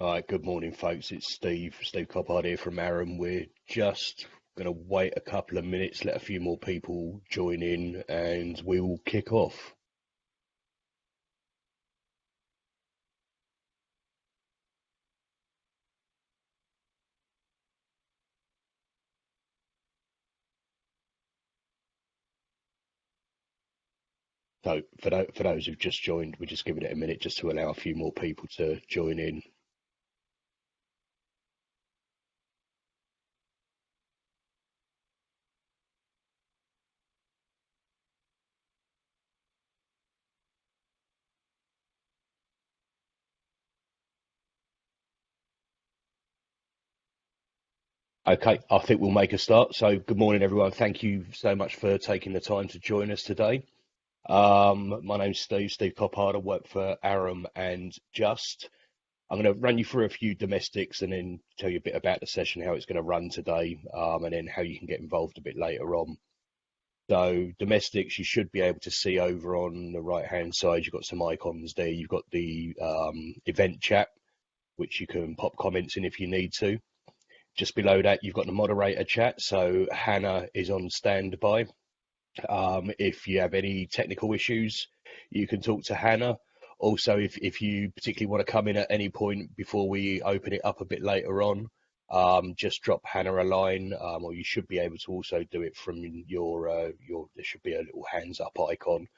All right, good morning, folks. It's Steve Coppard here from Arum. We're just going to wait a couple of minutes, let a few more people join in, and we will kick off. So, for those who've just joined, we're just giving it a minute just to allow a few more people to join in. Okay, I think we'll make a start. So, good morning, everyone. Thank you so much for taking the time to join us today. My name's Steve Coppard. I work for Arum and Just. I'm going to run you through a few domestics and then tell you a bit about the session, how it's going to run today, and then how you can get involved a bit later on. So domestics, you should be able to see over on the right-hand side, you've got some icons there. You've got the event chat, which you can pop comments in if you need to. Just below that, you've got the moderator chat. So Hannah is on standby. If you have any technical issues, you can talk to Hannah. Also, if you particularly want to come in at any point before we open it up a bit later on, just drop Hannah a line, or you should be able to also do it from your. There should be a little hands up icon.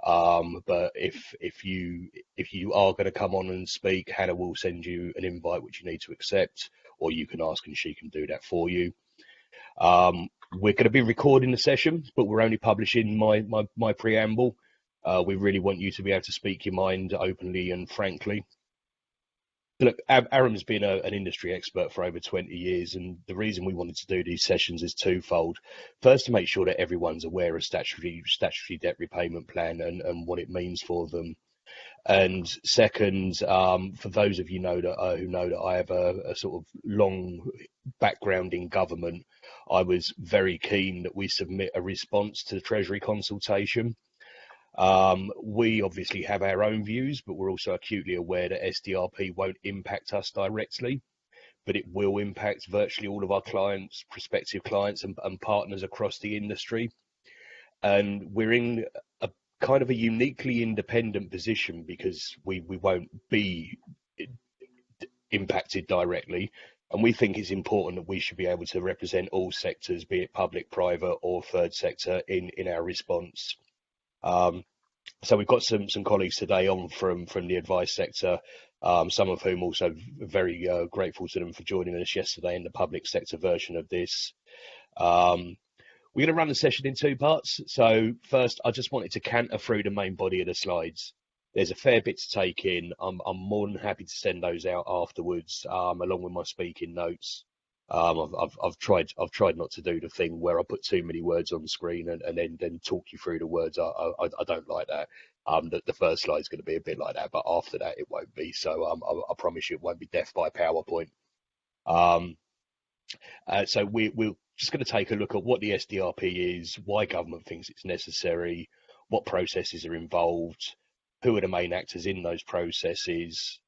But if you are going to come on and speak, Hannah will send you an invite which you need to accept, or you can ask and she can do that for you. We're going to be recording the session, but we're only publishing my preamble. We really want you to be able to speak your mind openly and frankly. Look, Arum's been an industry expert for over 20 years, and the reason we wanted to do these sessions is twofold. First, to make sure that everyone's aware of statutory debt repayment plan and what it means for them. And second, for those of you who know that I have a sort of long background in government, I was very keen that we submit a response to the Treasury consultation. We obviously have our own views, but we're also acutely aware that SDRP won't impact us directly, but it will impact virtually all of our clients, prospective clients, and partners across the industry. And we're in a kind of a uniquely independent position because we won't be impacted directly. And we think it's important that we should be able to represent all sectors, be it public, private, or third sector, in our response. So we've got some colleagues today on from the advice sector, some of whom also very grateful to them for joining us yesterday in the public sector version of this. We're going to run the session in two parts. So first, I just wanted to canter through the main body of the slides. There's a fair bit to take in. I'm more than happy to send those out afterwards, along with my speaking notes. I've tried not to do the thing where I put too many words on the screen and then talk you through the words. I don't like that. The first slide is going to be a bit like that, but after that it won't be. So I promise you it won't be death by PowerPoint. So we're just going to take a look at what the SDRP is, why government thinks it's necessary, what processes are involved, who are the main actors in those processes,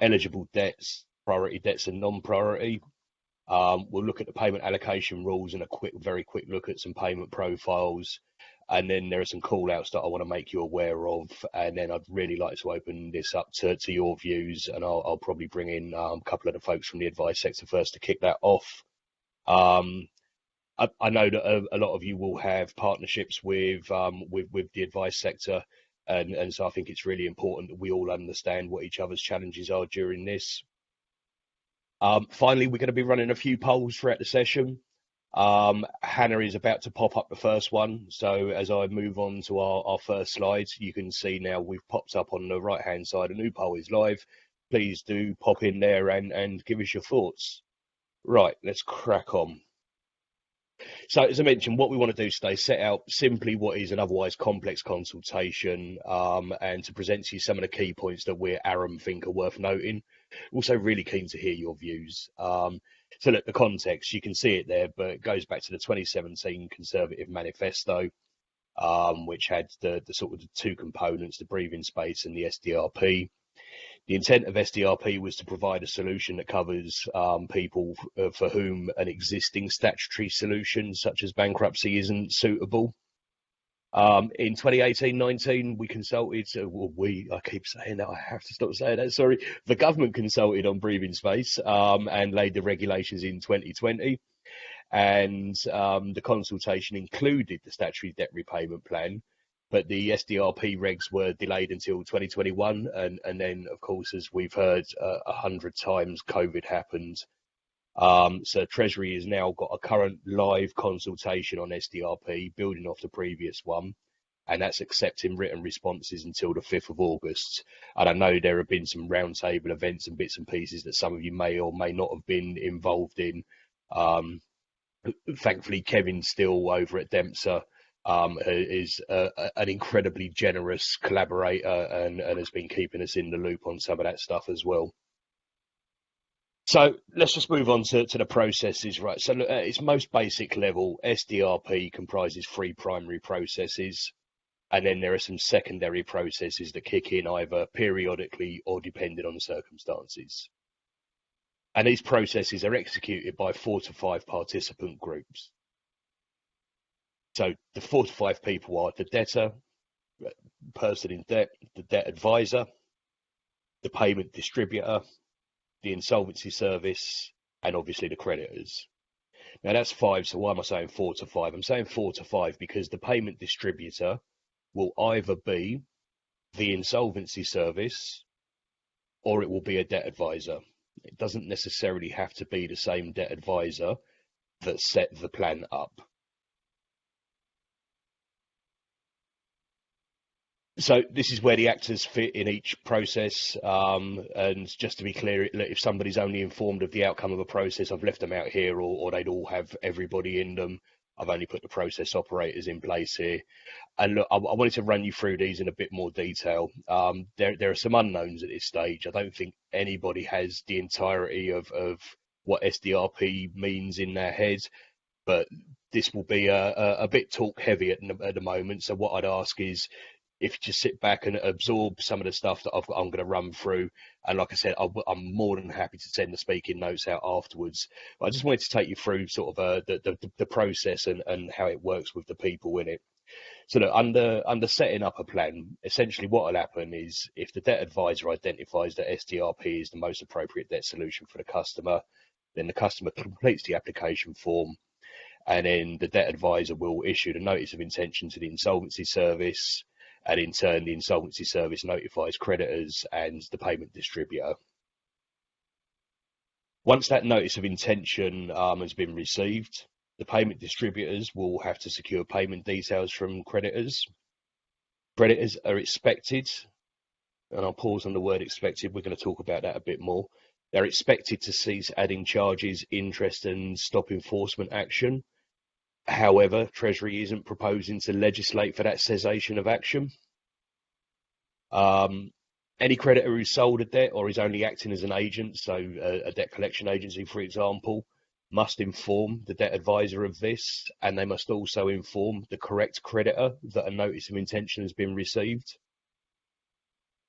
eligible debts, priority debts and non-priority. We'll look at the payment allocation rules and very quick look at some payment profiles. And then there are some call outs that I want to make you aware of. And then I'd really like to open this up to your views. And I'll probably bring in a couple of the folks from the advice sector first to kick that off. I know that a lot of you will have partnerships with the advice sector. And so I think it's really important that we all understand what each other's challenges are during this. Finally, we're going to be running a few polls throughout the session. Hannah is about to pop up the first one. So as I move on to our first slides, you can see now we've popped up on the right-hand side. A new poll is live. Please do pop in there and give us your thoughts. Right, let's crack on. So as I mentioned, what we want to do today is set out simply what is an otherwise complex consultation, and to present to you some of the key points that we at Arum think are worth noting. Also really keen to hear your views. So look, the context, you can see it there, but it goes back to the 2017 Conservative Manifesto, which had the sort of the two components, the breathing space and the SDRP. The intent of SDRP was to provide a solution that covers people for whom an existing statutory solution, such as bankruptcy, isn't suitable. In 2018-19, we consulted, I keep saying that, I have to stop saying that, sorry. The government consulted on breathing space and laid the regulations in 2020. And the consultation included the statutory debt repayment plan, but the SDRP regs were delayed until 2021. And then, of course, as we've heard 100 times, COVID happened. So Treasury has now got a current live consultation on SDRP, building off the previous one, and that's accepting written responses until the 5th of August. And I know there have been some roundtable events and bits and pieces that some of you may or may not have been involved in. Thankfully, Kevin Still over at Dempster is an incredibly generous collaborator and has been keeping us in the loop on some of that stuff as well. So let's just move on to the processes, right? So at its most basic level, SDRP comprises 3 primary processes, and then there are some secondary processes that kick in either periodically or depending on circumstances. And these processes are executed by 4 to 5 participant groups. So the 4 to 5 people are the debtor, person in debt, the debt advisor, the payment distributor, the insolvency service, and obviously the creditors. Now that's 5, so why am I saying 4 to 5? I'm saying 4 to 5 because the payment distributor will either be the insolvency service or it will be a debt advisor. It doesn't necessarily have to be the same debt advisor that set the plan up. So this is where the actors fit in each process. And just to be clear, if somebody's only informed of the outcome of a process, I've left them out here, or they'd all have everybody in them. I've only put the process operators in place here. And look, I wanted to run you through these in a bit more detail. There are some unknowns at this stage. I don't think anybody has the entirety of what SDRP means in their head, but this will be a bit talk heavy at the moment. So what I'd ask is, if you just sit back and absorb some of the stuff that I'm going to run through, and like I said, I'm more than happy to send the speaking notes out afterwards. But I just wanted to take you through sort of the process and how it works with the people in it. So look, under setting up a plan, essentially what will happen is if the debt advisor identifies that SDRP is the most appropriate debt solution for the customer, then the customer completes the application form, and then the debt advisor will issue the notice of intention to the insolvency service. And in turn, the insolvency service notifies creditors and the payment distributor. Once that notice of intention has been received, the payment distributors will have to secure payment details from creditors. Creditors are expected, and I'll pause on the word expected, we're going to talk about that a bit more. They're expected to cease adding charges, interest, and stop enforcement action. However, Treasury isn't proposing to legislate for that cessation of action. Any creditor who's sold a debt or is only acting as an agent, so a debt collection agency, for example, must inform the debt advisor of this, and they must also inform the correct creditor that a notice of intention has been received.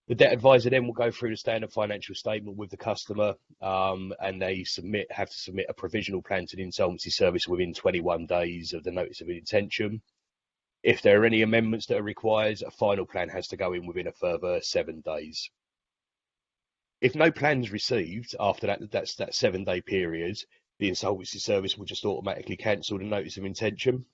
The debt advisor then will go through the standard financial statement with the customer, and they have to submit a provisional plan to the insolvency service within 21 days of the notice of intention. If there are any amendments that are required, a final plan has to go in within a further 7 days. If no plan's received after that 7-day period, the insolvency service will just automatically cancel the notice of intention.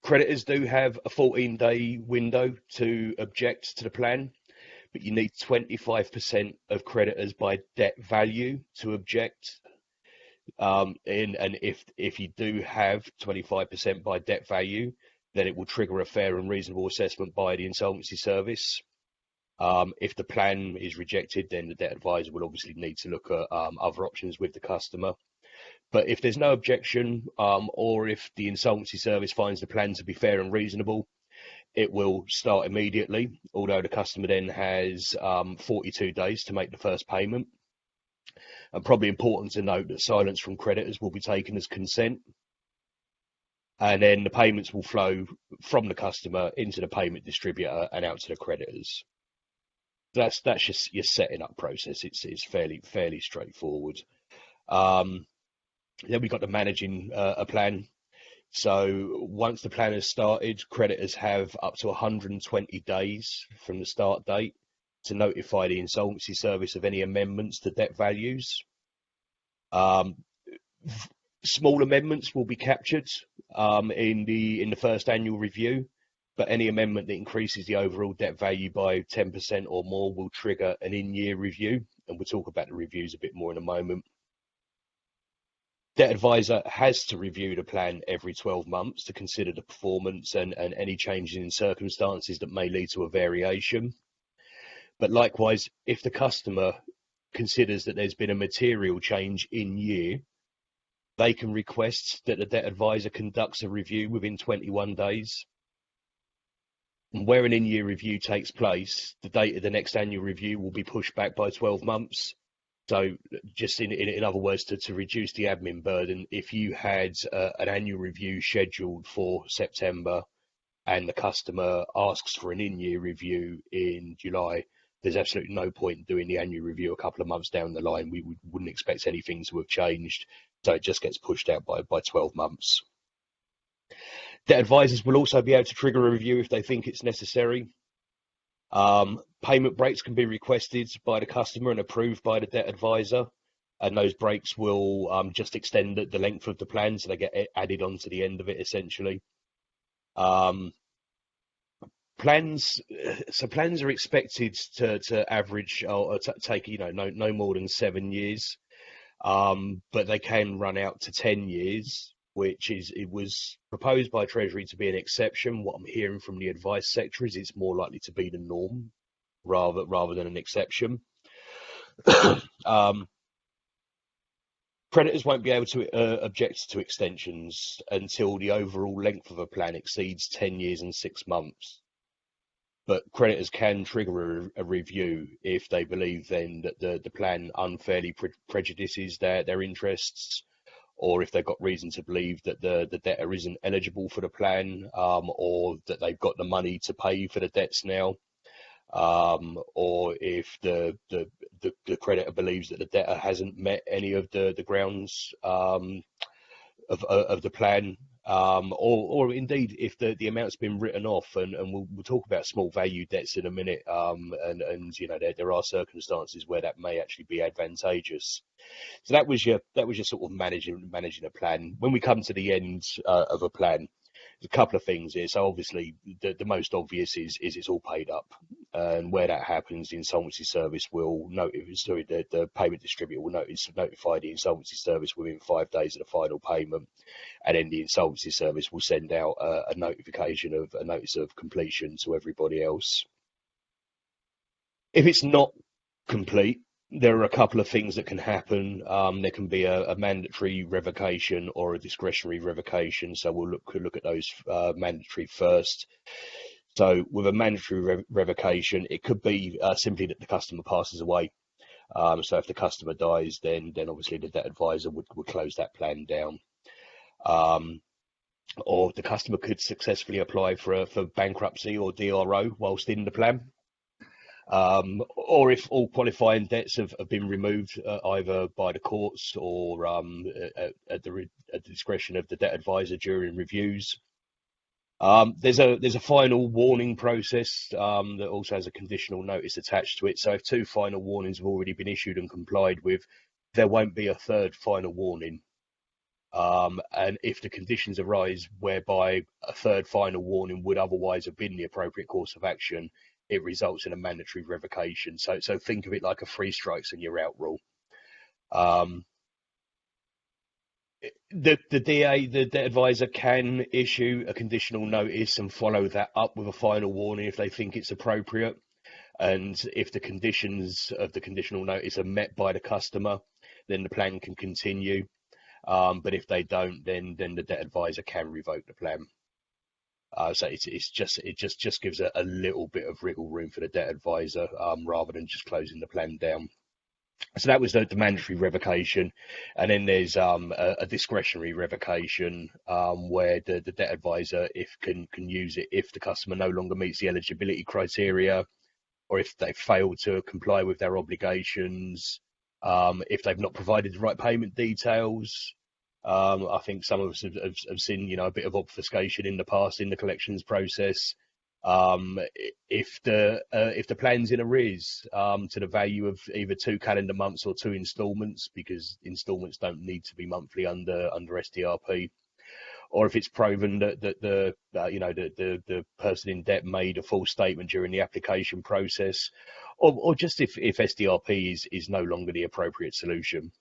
Creditors do have a 14-day window to object to the plan, but you need 25% of creditors by debt value to object. And if you do have 25% by debt value, then it will trigger a fair and reasonable assessment by the insolvency service. If the plan is rejected, then the debt advisor will obviously need to look at other options with the customer. But if there's no objection, or if the insolvency service finds the plan to be fair and reasonable, it will start immediately, although the customer then has 42 days to make the first payment. And probably important to note that silence from creditors will be taken as consent. And then the payments will flow from the customer into the payment distributor and out to the creditors. That's just your setting up process. It's fairly straightforward. Then we've got the managing a plan. So once the plan has started, creditors have up to 120 days from the start date to notify the insolvency service of any amendments to debt values. Small amendments will be captured in the first annual review, but any amendment that increases the overall debt value by 10% or more will trigger an in-year review, and we'll talk about the reviews a bit more in a moment. Debt advisor has to review the plan every 12 months to consider the performance and any changes in circumstances that may lead to a variation. But likewise, if the customer considers that there's been a material change in year, they can request that the debt advisor conducts a review within 21 days. And where an in-year review takes place, the date of the next annual review will be pushed back by 12 months. So just in other words, to reduce the admin burden, if you had an annual review scheduled for September and the customer asks for an in-year review in July, there's absolutely no point in doing the annual review a couple of months down the line. We wouldn't expect anything to have changed. So it just gets pushed out by 12 months. Debt advisors will also be able to trigger a review if they think it's necessary. Payment breaks can be requested by the customer and approved by the debt advisor, and those breaks will just extend the length of the plan, so they get added on to the end of it essentially. Plans are expected to average or take no more than 7 years, but they can run out to 10 years, it was proposed by Treasury to be an exception. What I'm hearing from the advice sector is it's more likely to be the norm rather than an exception. Creditors won't be able to object to extensions until the overall length of a plan exceeds 10 years and 6 months. But creditors can trigger a review if they believe then that the plan unfairly prejudices their interests, or if they've got reason to believe that the debtor isn't eligible for the plan, or that they've got the money to pay for the debts now, or if the creditor believes that the debtor hasn't met any of the grounds of the plan, or indeed if the amount's been written off, and we'll talk about small value debts in a minute, and there are circumstances where that may actually be advantageous. So that was your sort of managing a plan. When we come to the end of a plan, there's a couple of things here. So obviously the most obvious is it's all paid up, and where that happens, the insolvency service will the payment distributor will notify the insolvency service within 5 days of the final payment, and then the insolvency service will send out a notification of a notice of completion to everybody else. If it's not complete, there are a couple of things that can happen. There can be a mandatory revocation or a discretionary revocation. So we'll look at those mandatory first. So with a mandatory revocation, it could be simply that the customer passes away. So if the customer dies, then obviously the debt advisor would close that plan down. Or the customer could successfully apply for bankruptcy or DRO whilst in the plan. Or if all qualifying debts have been removed either by the courts or at the discretion of the debt advisor during reviews. There's a final warning process that also has a conditional notice attached to it. So if 2 final warnings have already been issued and complied with, there won't be a 3rd final warning. And if the conditions arise whereby a 3rd final warning would otherwise have been the appropriate course of action, it results in a mandatory revocation. So think of it like a 3 strikes and you're out rule. The DA, the debt advisor, can issue a conditional notice and follow that up with a final warning if they think it's appropriate. And if the conditions of the conditional notice are met by the customer, then the plan can continue. But if they don't, then the debt advisor can revoke the plan. So it just gives a little bit of wriggle room for the debt advisor, rather than just closing the plan down. So that was the mandatory revocation, and then there's a discretionary revocation where the debt advisor if can use it if the customer no longer meets the eligibility criteria, or if they fail to comply with their obligations, if they've not provided the right payment details. I think some of us have seen, a bit of obfuscation in the past in the collections process. Um, if the plan's in arrears to the value of either 2 calendar months or 2 instalments, because instalments don't need to be monthly under SDRP, or if it's proven that the person in debt made a false statement during the application process, or just if SDRP is no longer the appropriate solution.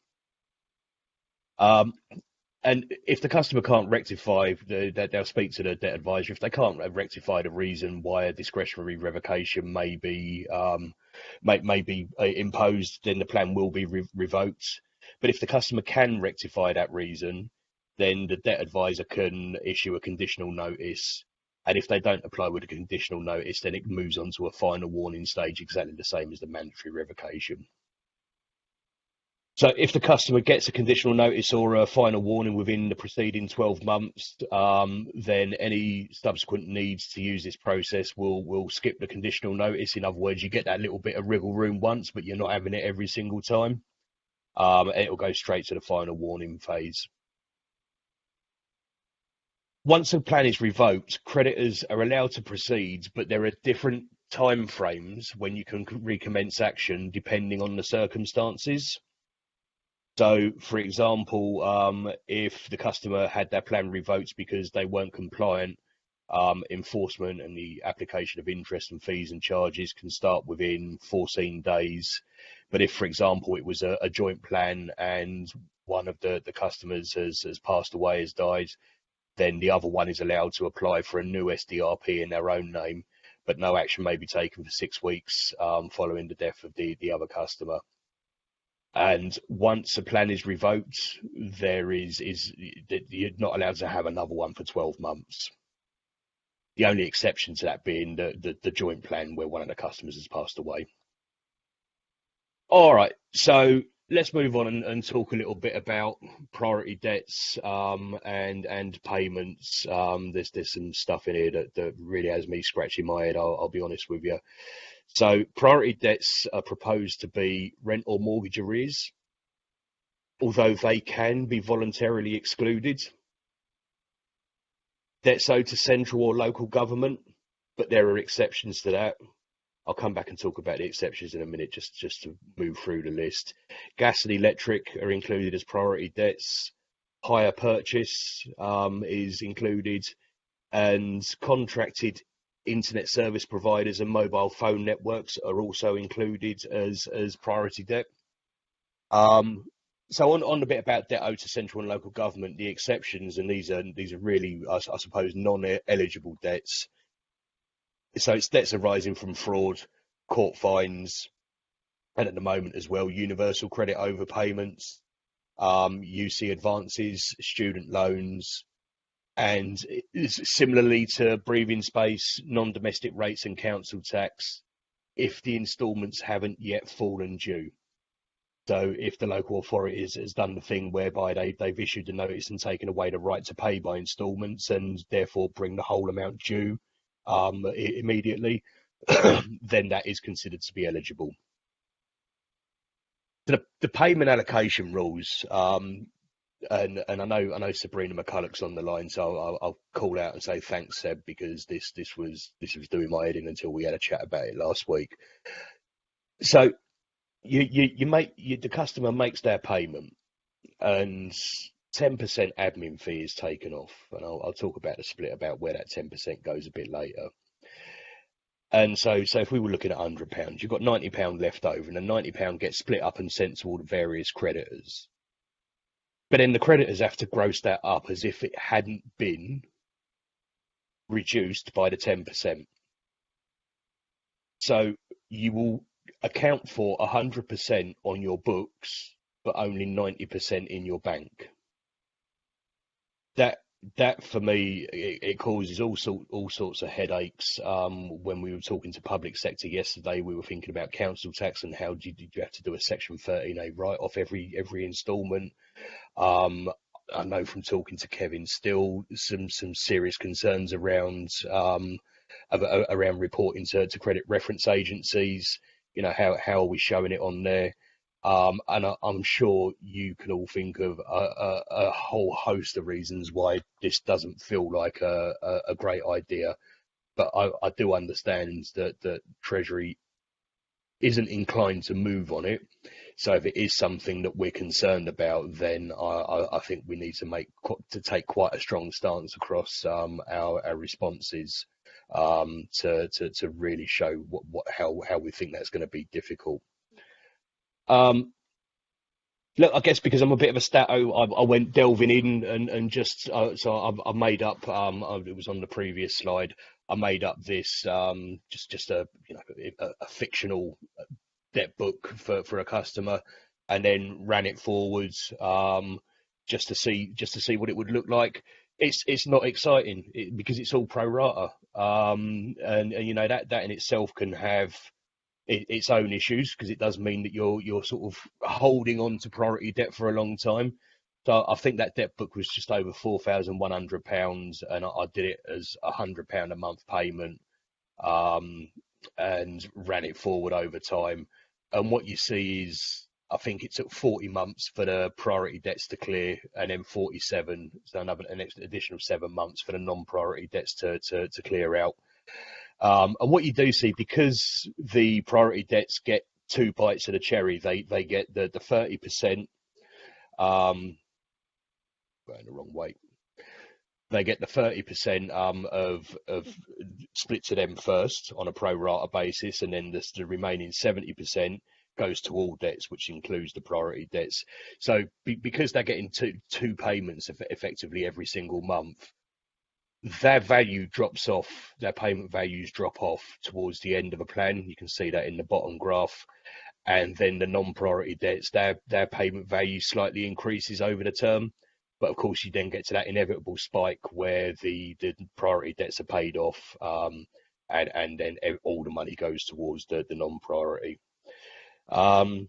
Um, and if the customer can't rectify that, they'll speak to the debt advisor. If they can't rectify the reason why a discretionary revocation may be imposed, then the plan will be revoked. But if the customer can rectify that reason, then the debt advisor can issue a conditional notice. And if they don't apply with a conditional notice, then it moves on to a final warning stage, exactly the same as the mandatory revocation. So if the customer gets a conditional notice or a final warning within the preceding 12 months, then any subsequent needs to use this process will skip the conditional notice. In other words, you get that little bit of wriggle room once, but you're not having it every single time. It'll go straight to the final warning phase. Once a plan is revoked, creditors are allowed to proceed, but there are different time frames when you can recommence action depending on the circumstances. So, for example, if the customer had their plan revoked because they weren't compliant, enforcement and the application of interest and fees and charges can start within 14 days. But if, for example, it was a joint plan and one of the customers has passed away, has died, then the other one is allowed to apply for a new SDRP in their own name, but no action may be taken for 6 weeks following the death of the other customer. And once a plan is revoked, you're not allowed to have another one for 12 months. The only exception to that being the joint plan where one of the customers has passed away. All right, so let's move on and talk a little bit about priority debts and payments. There's some stuff in here that really has me scratching my head. I'll be honest with you. So priority debts are proposed to be rent or mortgage arrears, although they can be voluntarily excluded. Debts owed to central or local government, but there are exceptions to that. I'll come back and talk about the exceptions in a minute, just to move through the list. Gas and electric are included as priority debts. Hire purchase is included, and contracted internet service providers and mobile phone networks are also included as priority debt. So on the bit about debt owed to central and local government, the exceptions, and these are really, I suppose, non-eligible debts. So it's debts arising from fraud, court fines, and at the moment as well, universal credit overpayments, UC advances, student loans, and similarly to breathing space, non-domestic rates and council tax, if the instalments haven't yet fallen due. So if the local authority has done the thing whereby they've issued a notice and taken away the right to pay by instalments and therefore bring the whole amount due immediately, then that is considered to be eligible. The payment allocation rules, and I know Sabrina McCulloch's on the line, so I'll call out and say thanks, Seb, because this was doing my head in until we had a chat about it last week. So the customer makes their payment, and 10% admin fee is taken off, and I'll talk about the split about where that 10% goes a bit later. And so if we were looking at £100, you've got £90 left over, and the £90 gets split up and sent to all the various creditors. But then the creditors have to gross that up as if it hadn't been reduced by the 10%. So you will account for 100% on your books, but only 90% in your bank. That that for me, it causes all sorts of headaches. When we were talking to public sector yesterday, we were thinking about council tax and how did you have to do a Section 13A write off every instalment. Um, I know from talking to Kevin, still some serious concerns around reporting to credit reference agencies. You know, how are we showing it on there? And I'm sure you can all think of a whole host of reasons why this doesn't feel like a great idea. But I do understand that Treasury isn't inclined to move on it. So if it is something that we're concerned about, then I think we need to take quite a strong stance across our responses, to really show how we think that's going to be difficult. Um, Look, I guess because I'm a bit of a stato, I went delving in and just so I made up. It was on the previous slide. I made up this just a a fictional debt book for a customer, and then ran it forwards, just to see what it would look like. It's not exciting because it's all pro rata, and you know that in itself can have its own issues because it does mean that you're sort of holding on to priority debt for a long time. So I think that debt book was just over £4,100, and I did it as £100 a month payment, um, and ran it forward over time. And what you see is, I think it took 40 months for the priority debts to clear, and then 47, so an additional 7 months for the non-priority debts to clear out. And what you do see, because the priority debts get two bites of the cherry, they get the 30%, going the wrong way. They get the 30% of split to them first on a pro rata basis, and then the remaining 70% goes to all debts, which includes the priority debts. So because they're getting two payments effectively every single month, their value drops off, their payment values drop off towards the end of a plan. You can see that in the bottom graph. And then the non-priority debts, their payment value slightly increases over the term. But of course, you then get to that inevitable spike where the priority debts are paid off, and then all the money goes towards the non-priority. So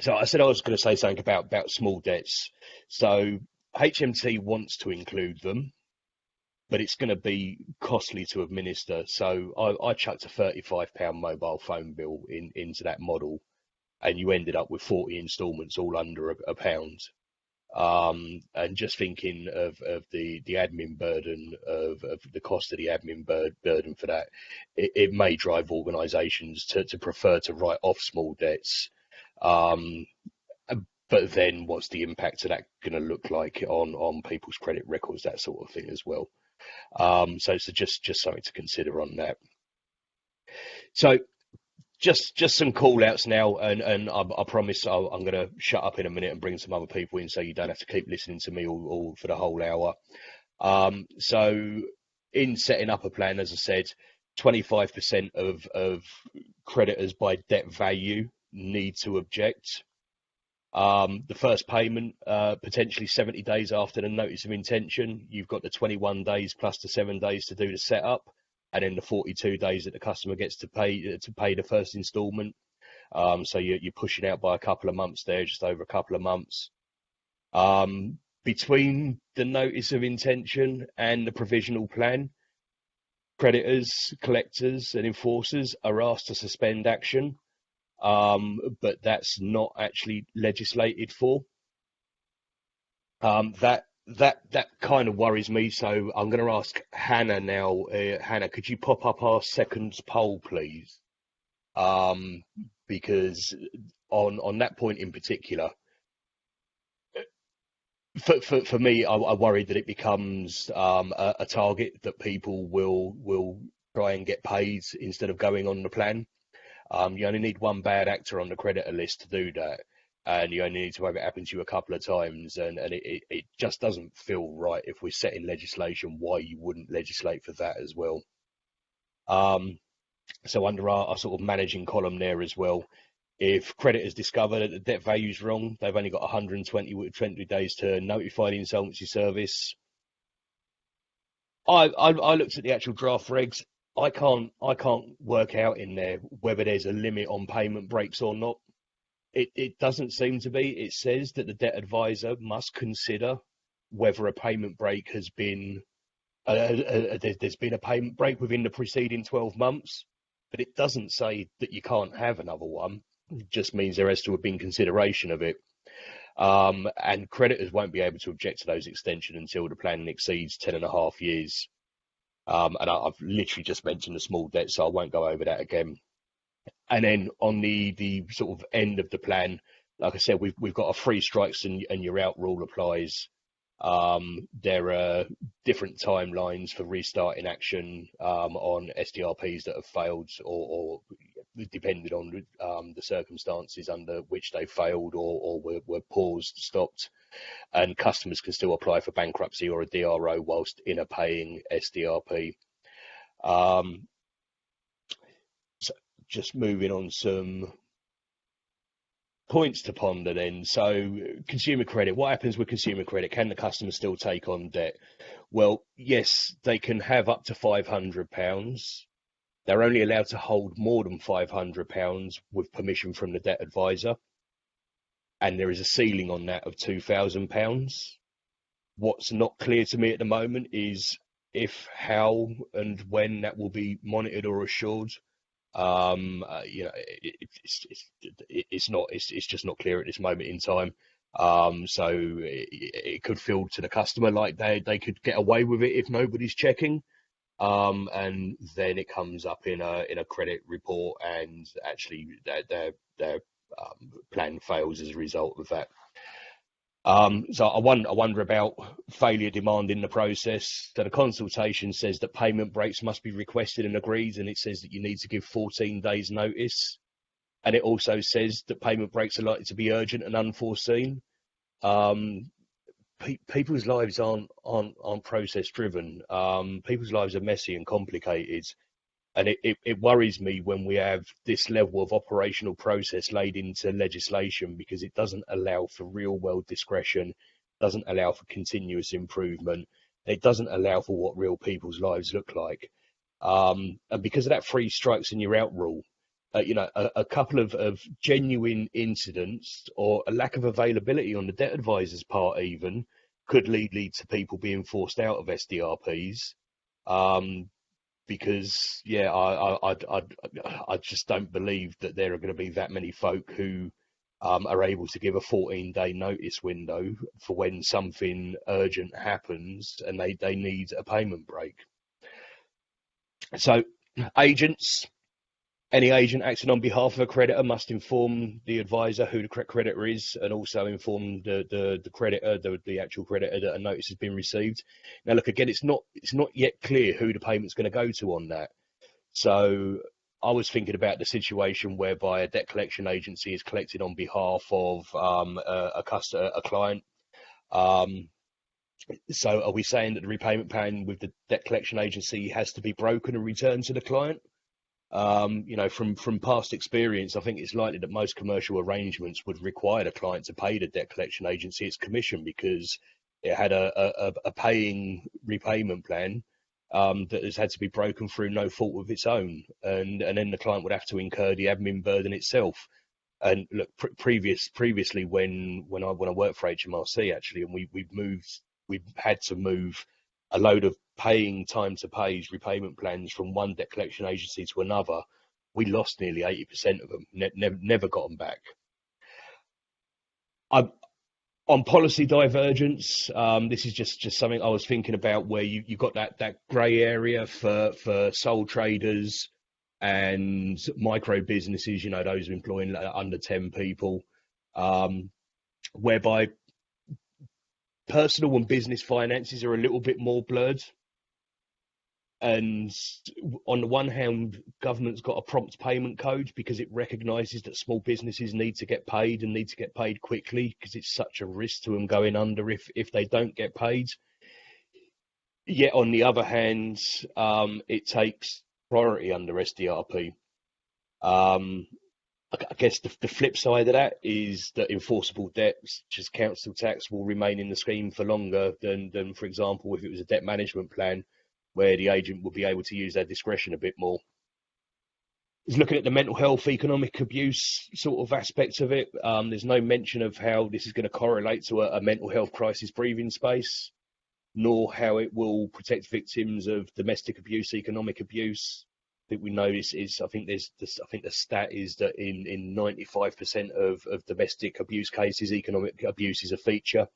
I said I was going to say something about small debts. So HMT wants to include them, but it's going to be costly to administer. So I chucked a £35 mobile phone bill into that model, and you ended up with 40 instalments all under a pound. And just thinking of the admin burden of the cost of the admin burden for that, it may drive organisations to prefer to write off small debts. But then what's the impact of that going to look like on people's credit records, that sort of thing as well. So just something to consider on that. So just some call outs now, and I promise I'm going to shut up in a minute and bring some other people in so you don't have to keep listening to me all for the whole hour. So in setting up a plan, as I said, 25% of creditors by debt value need to object. The first payment, potentially 70 days after the notice of intention. You've got the 21 days plus the 7 days to do the setup, and then the 42 days that the customer gets to pay the first instalment. So you're pushing out by a couple of months there, just over a couple of months. Between the notice of intention and the provisional plan, creditors, collectors, and enforcers are asked to suspend action. But that's not actually legislated for. That kind of worries me. So I'm going to ask Hannah now. Hannah, could you pop up our second poll, please? Because on that point in particular, for me, I worry that it becomes a target that people will try and get paid instead of going on the plan. You only need one bad actor on the creditor list to do that, and you only need to have it happen to you a couple of times, and it just doesn't feel right if we're setting legislation why you wouldn't legislate for that as well. So under our sort of managing column there as well, if creditors discover that the debt value is wrong, they've only got 120 days to notify the insolvency service. I looked at the actual draft regs. I can't work out in there whether there's a limit on payment breaks or not. It doesn't seem to be. It says that the debt advisor must consider whether a payment break has been there's been a payment break within the preceding 12 months, but it doesn't say that you can't have another one. It just means there has to have been consideration of it. And creditors won't be able to object to those extensions until the plan exceeds 10.5 years. And I've literally just mentioned the small debt, so I won't go over that again. And then on the sort of end of the plan, like I said, we've got a three strikes and you're out rule applies. There are different timelines for restarting action on SDRPs that have failed, or depending on the circumstances under which they failed or were paused, stopped. And customers can still apply for bankruptcy or a DRO whilst in a paying SDRP. So just moving on some points to ponder then. So consumer credit, what happens with consumer credit? Can the customer still take on debt? Well, yes, they can have up to £500. They're only allowed to hold more than £500 with permission from the debt advisor. And there is a ceiling on that of £2,000. What's not clear to me at the moment is if, how, and when that will be monitored or assured. It's just not clear at this moment in time. So it could feel to the customer like they could get away with it if nobody's checking. And then it comes up in a credit report, and actually their plan fails as a result of that. So I wonder about failure demand in the process. So the consultation says that payment breaks must be requested and agreed, and it says that you need to give 14 days notice. And it also says that payment breaks are likely to be urgent and unforeseen. People's lives aren't process driven. People's lives are messy and complicated. And it worries me when we have this level of operational process laid into legislation, because it doesn't allow for real world discretion, doesn't allow for continuous improvement. It doesn't allow for what real people's lives look like. And because of that three strikes and you're out rule, a couple of genuine incidents or a lack of availability on the debt advisor's part even could lead to people being forced out of SDRPs. Because I just don't believe that there are going to be that many folk who are able to give a 14-day notice window for when something urgent happens and they need a payment break. So agents, any agent acting on behalf of a creditor must inform the advisor who the creditor is, and also inform the creditor, the actual creditor, that a notice has been received. Now, look, again, it's not yet clear who the payment's going to go to on that. So I was thinking about the situation whereby a debt collection agency is collected on behalf of a client. So are we saying that the repayment plan with the debt collection agency has to be broken and returned to the client? From past experience, I think it's likely that most commercial arrangements would require the client to pay the debt collection agency its commission, because it had a paying repayment plan that has had to be broken through no fault of its own, and then the client would have to incur the admin burden itself. And look, previously when I worked for HMRC actually, and we've had to move a load of paying time to pays repayment plans from one debt collection agency to another, we lost nearly 80% of them, never got them back. On policy divergence, this is just something I was thinking about, where you got that grey area for sole traders and micro businesses, those employing under 10 people, whereby personal and business finances are a little bit more blurred. And on the one hand, government's got a prompt payment code because it recognises that small businesses need to get paid, and need to get paid quickly, because it's such a risk to them going under if they don't get paid. Yet on the other hand, it takes priority under SDRP. I guess the flip side of that is that enforceable debts, such as council tax, will remain in the scheme for longer than, for example, if it was a debt management plan. where the agent will be able to use their discretion a bit more. Is looking at the mental health, economic abuse sort of aspects of it. There's no mention of how this is going to correlate to a mental health crisis breathing space, nor how it will protect victims of domestic abuse, economic abuse. I think we know this is. I think the stat is that in 95% of domestic abuse cases, economic abuse is a feature.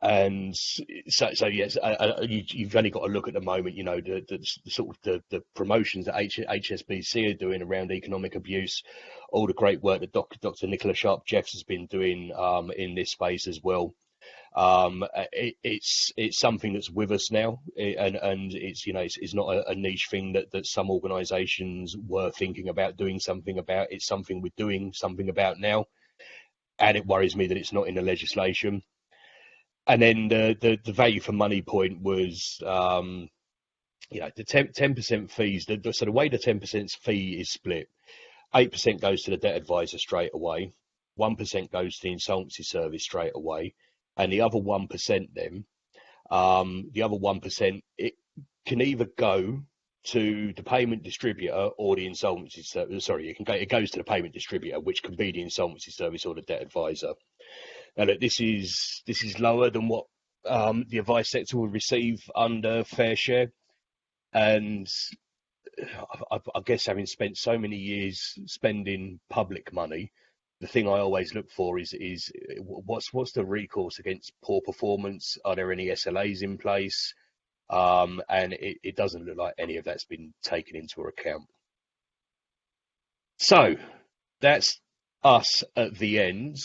And so yes, you've only got to look at the moment, the sort of the promotions that HSBC are doing around economic abuse, all the great work that Dr. Nicola Sharp-Jeffs has been doing in this space as well. It's something that's with us now, and it's not a niche thing that some organisations were thinking about doing something about. It's something we're doing something about now, and it worries me that it's not in the legislation. And then the value for money point was, the 10% fees. So the way the 10% fee is split, 8% goes to the debt advisor straight away, 1% goes to the insolvency service straight away, and the other 1% it can either go to the payment distributor or the insolvency service. Sorry, it goes to the payment distributor, which can be the insolvency service or the debt advisor. Now, look, this is lower than what the advice sector will receive under fair share, and I guess having spent so many years spending public money, the thing I always look for is what's the recourse against poor performance? Are there any SLAs in place? And it doesn't look like any of that's been taken into account. So that's us at the end.